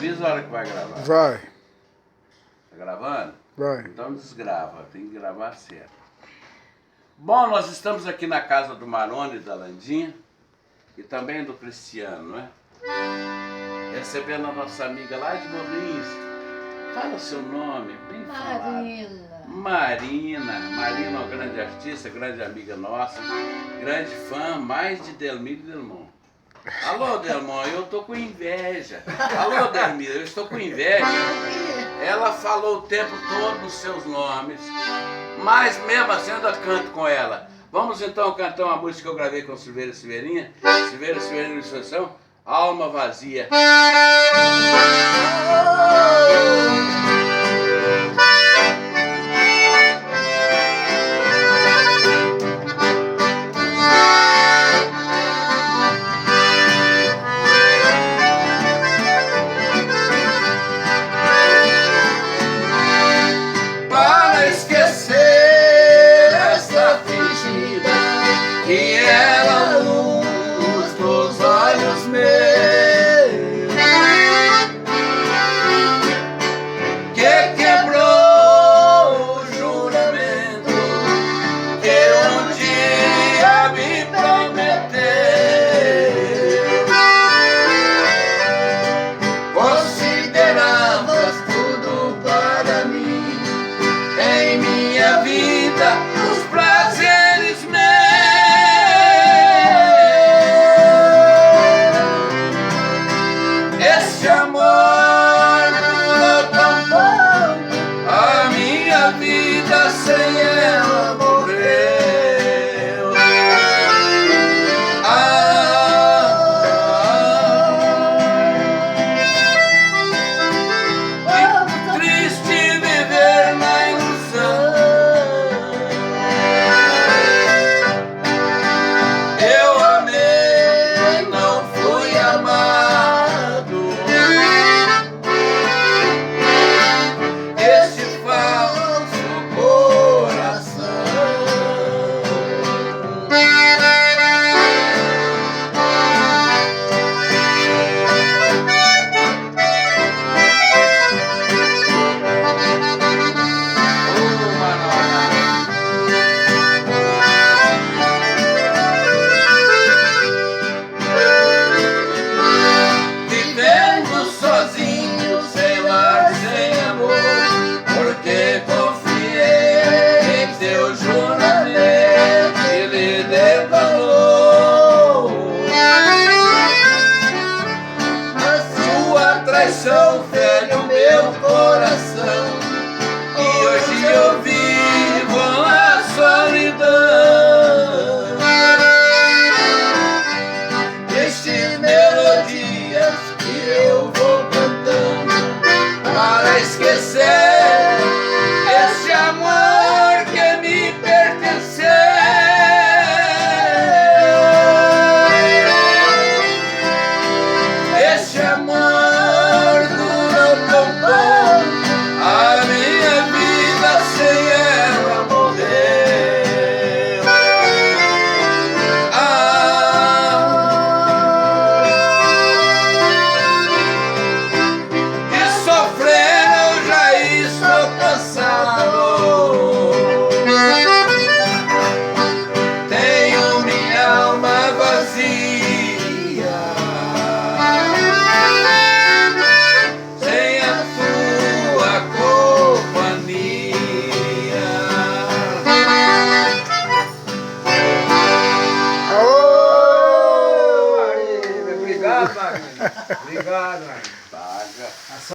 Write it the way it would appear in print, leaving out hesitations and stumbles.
avisa a hora que vai gravar. Vai. Tá gravando? Vai. Então desgrava, tem que gravar certo. Bom, nós estamos aqui na casa do Marone e da Landinha e também do Cristiano, não é? Recebendo a nossa amiga lá de Morrinhos. Fala o seu nome, bem falado. Marina. Marina é uma grande artista, grande amiga nossa, grande fã, mais de Delmiro e Delmon. Alô, Delmon, eu tô com inveja. Alô, Delmiro, eu estou com inveja. Ela falou o tempo todo os seus nomes, mas mesmo assim eu ainda canto com ela. Vamos então cantar uma música que eu gravei com Silveira Silveirinha. Silveira Silveirinha de Instrução, Alma Vazia. Que era a luz dos olhos meus, que quebrou o juramento que um dia me prometeu. Consideravas tudo para mim, em minha vida, os prazeres meus. Esse amor durou tão pouco, a minha vida sem ela morreu. Que triste viver na ilusão. Eu amei, não fui amado. Esse falso coração. Vivendo sozinho, sem lar, sem amor, porque confiei em teu juramento e lhe dei valor. A sua traição fere o meu coração e hoje eu vivo na solidão. Estes melodias que eu vou cantando para esquecer esse amor que me pertenceu. Esse amor durou tão pouco, a minha vida sem ela morreu. De sofrer eu já estou cansado. Tenho minha alma vazia, sem a tua companhia. Obrigado, Marina. Obrigado, Marina. Paga.